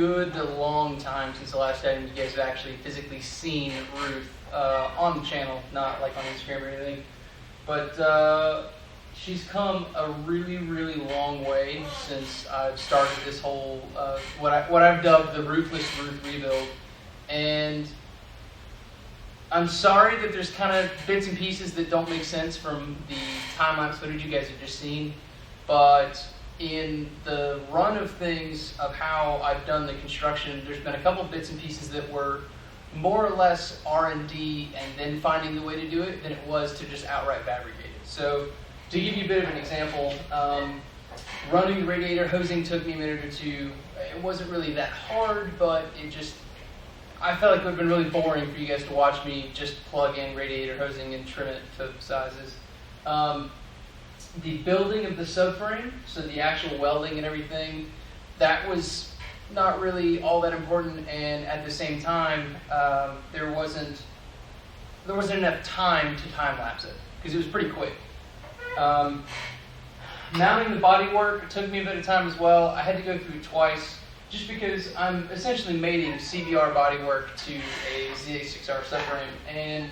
good long time since the last time you guys have actually physically seen Ruth on the channel, not like on Instagram or anything. But she's come a really, really long way since I've started this whole, what I've dubbed the Ruthless Ruth rebuild. And I'm sorry that there's kind of bits and pieces that don't make sense from the time-lapse footage you guys have just seen, but in the run of things of how I've done the construction, there's been a couple bits and pieces that were more or less R&D and then finding the way to do it than it was to just outright fabricate it. So to give you a bit of an example, running the radiator hosing took me a minute or two. It wasn't really that hard, but I felt like it would have been really boring for you guys to watch me just plug in radiator hosing and trim it to sizes. The building of the subframe, so the actual welding and everything, that was not really all that important, and at the same time, there wasn't there wasn't enough time to time lapse it because it was pretty quick. Mounting the bodywork took me a bit of time as well. I had to go through it twice just because I'm essentially mating CBR bodywork to a ZA6R subframe, and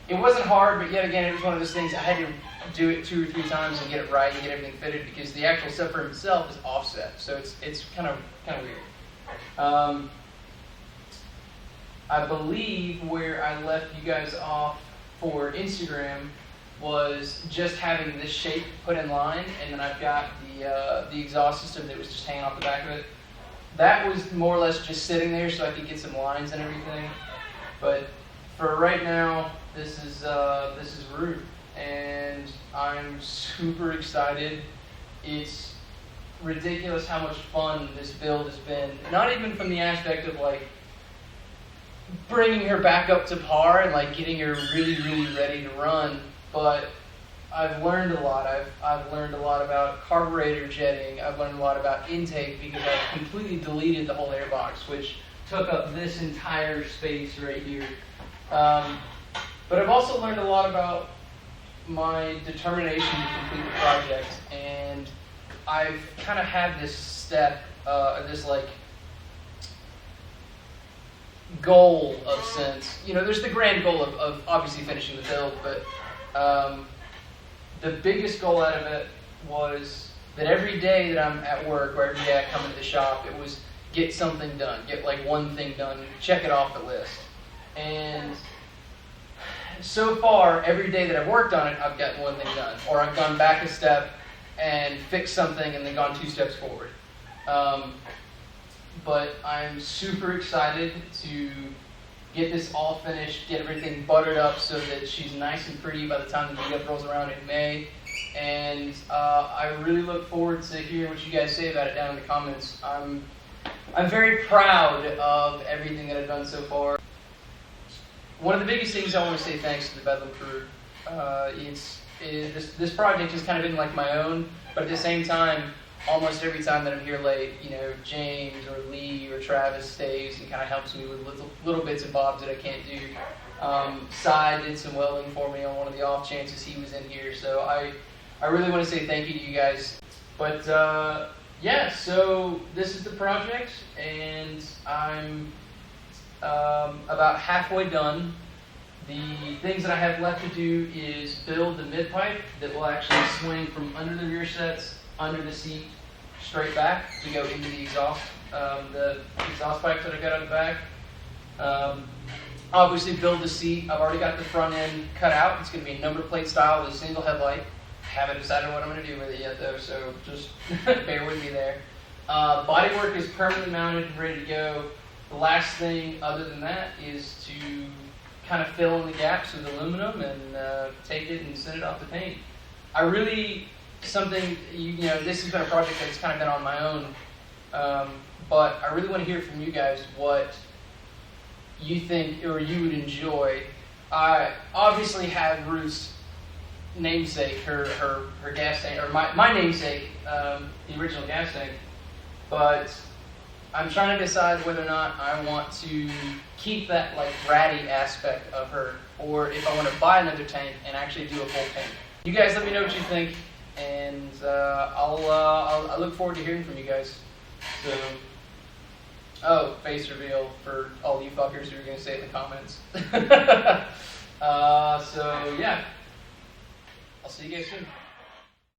it wasn't hard, but yet again, it was one of those things I had to do it 2 or 3 times and get it right and get everything fitted because the actual subframe itself is offset, so it's kind of weird. I believe where I left you guys off for Instagram was just having this shape put in line, and then I've got the exhaust system that was just hanging off the back of it. That was more or less just sitting there so I could get some lines and everything. But for right now, this is Ruth, and I'm super excited. It's ridiculous how much fun this build has been. Not even from the aspect of like bringing her back up to par and like getting her really, really ready to run, but I've learned a lot. I've learned a lot about carburetor jetting. I've learned a lot about intake because I've completely deleted the whole airbox, which took up this entire space right here. But I've also learned a lot about my determination to complete the project, and I've kind of had this step, this like goal of sense. You know, there's the grand goal of obviously finishing the build, but the biggest goal out of it was that every day that I'm at work or every day I come into the shop, it was get something done, get like one thing done, check it off the list. And so far, every day that I've worked on it, I've gotten one thing done, or I've gone back a step and fixed something and then gone 2 steps forward. But I'm super excited to get this all finished, get everything buttered up so that she's nice and pretty by the time the meetup rolls around in May. And I really look forward to hearing what you guys say about it down in the comments. I'm very proud of everything that I've done so far. One of the biggest things I want to say thanks to the Bedlam crew. This project has kind of been like my own, but at the same time, almost every time that I'm here late, you know, James or Lee or Travis stays and kind of helps me with little bits and bobs that I can't do. Cy did some welding for me on one of the off chances he was in here, so I really want to say thank you to you guys. But yeah, so this is the project, and I'm about halfway done. The things that I have left to do is build the mid-pipe that will actually swing from under the rear sets, under the seat, straight back to go into the exhaust pipes that I've got on the back. Obviously build the seat. I've already got the front end cut out. It's going to be a number plate style with a single headlight. Haven't decided what I'm going to do with it yet though, so just bear with me there. Bodywork is permanently mounted and ready to go. The last thing other than that is to kind of fill in the gaps with aluminum and take it and send it off to paint. This has been a project that's kind of been on my own, but I really want to hear from you guys what you think or you would enjoy. I obviously have Ruth's namesake, her gas tank, or my namesake, the original gas tank, but I'm trying to decide whether or not I want to keep that like ratty aspect of her, or if I want to buy another tank and actually do a full paint. You guys let me know what you think, and I look forward to hearing from you guys. So, face reveal for all you fuckers who are going to say it in the comments. So yeah, I'll see you guys soon.